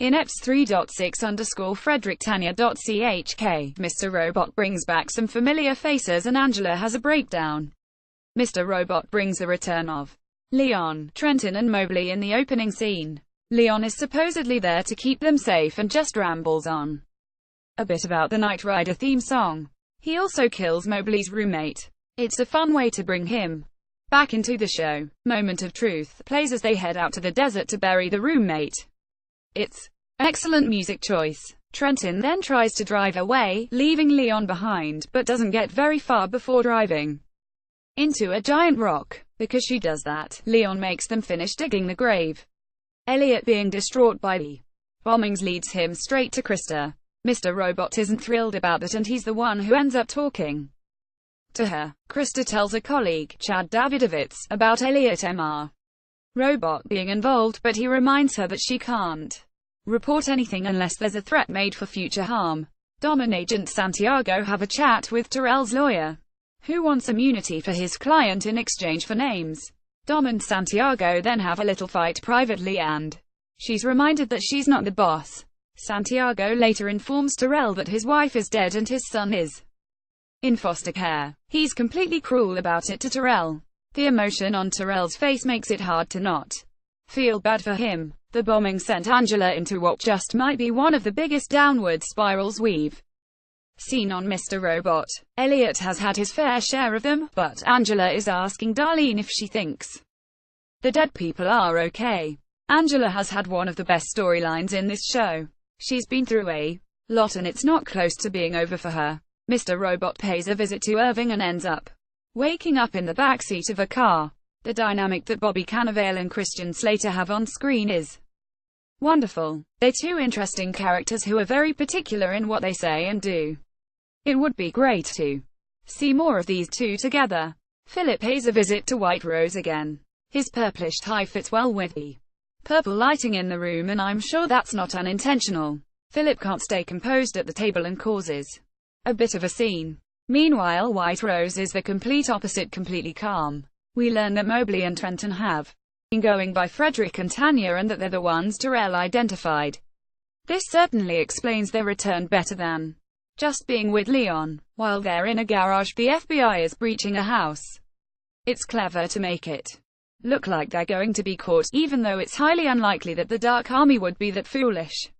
In EPS 3.6_Frederick Tanya.chk, Mr. Robot brings back some familiar faces and Angela has a breakdown. Mr. Robot brings the return of Leon, Trenton and Mobley in the opening scene. Leon is supposedly there to keep them safe and just rambles on a bit about the Knight Rider theme song. He also kills Mobley's roommate. It's a fun way to bring him back into the show. Moment of Truth plays as they head out to the desert to bury the roommate. It's excellent music choice. Trenton then tries to drive away, leaving Leon behind, but doesn't get very far before driving into a giant rock. Because she does that, Leon makes them finish digging the grave. Elliot, being distraught by the bombings, leads him straight to Krista. Mr. Robot isn't thrilled about that and he's the one who ends up talking to her. Krista tells a colleague, Chad Davidovitz, about Elliot Mr. Robot being involved, but he reminds her that she can't report anything unless there's a threat made for future harm. Dom and Agent Santiago have a chat with Terrell's lawyer, who wants immunity for his client in exchange for names. Dom and Santiago then have a little fight privately and she's reminded that she's not the boss. Santiago later informs Terrell that his wife is dead and his son is in foster care. He's completely cruel about it to Terrell. The emotion on Terrell's face makes it hard to not feel bad for him. The bombing sent Angela into what just might be one of the biggest downward spirals we've seen on Mr. Robot. Elliot has had his fair share of them, but Angela is asking Darlene if she thinks the dead people are okay. Angela has had one of the best storylines in this show. She's been through a lot and it's not close to being over for her. Mr. Robot pays a visit to Irving and ends up waking up in the backseat of a car. The dynamic that Bobby Cannavale and Christian Slater have on screen is wonderful. They're two interesting characters who are very particular in what they say and do. It would be great to see more of these two together. Philip pays a visit to White Rose again. His purplish tie fits well with the purple lighting in the room and I'm sure that's not unintentional. Philip can't stay composed at the table and causes a bit of a scene. Meanwhile, White Rose is the complete opposite, completely calm. We learn that Mobley and Trenton have been going by Frederick and Tanya and that they're the ones Terrell identified. This certainly explains their return better than just being with Leon. While they're in a garage, the FBI is breaching a house. It's clever to make it look like they're going to be caught, even though it's highly unlikely that the Dark Army would be that foolish.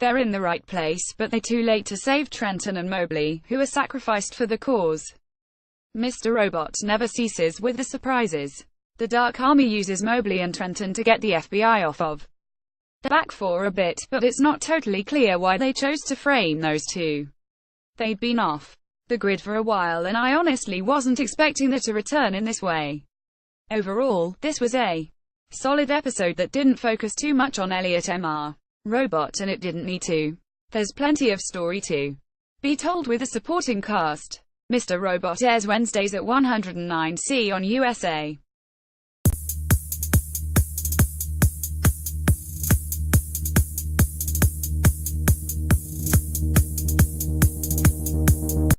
They're in the right place, but they're too late to save Trenton and Mobley, who are sacrificed for the cause. Mr. Robot never ceases with the surprises. The Dark Army uses Mobley and Trenton to get the FBI off of the back for a bit, but it's not totally clear why they chose to frame those two. They'd been off the grid for a while and I honestly wasn't expecting them to return in this way. Overall, this was a solid episode that didn't focus too much on Elliot Mr. Robot, and it didn't need to. There's plenty of story to be told with a supporting cast. Mr. Robot airs Wednesdays at 109C on USA.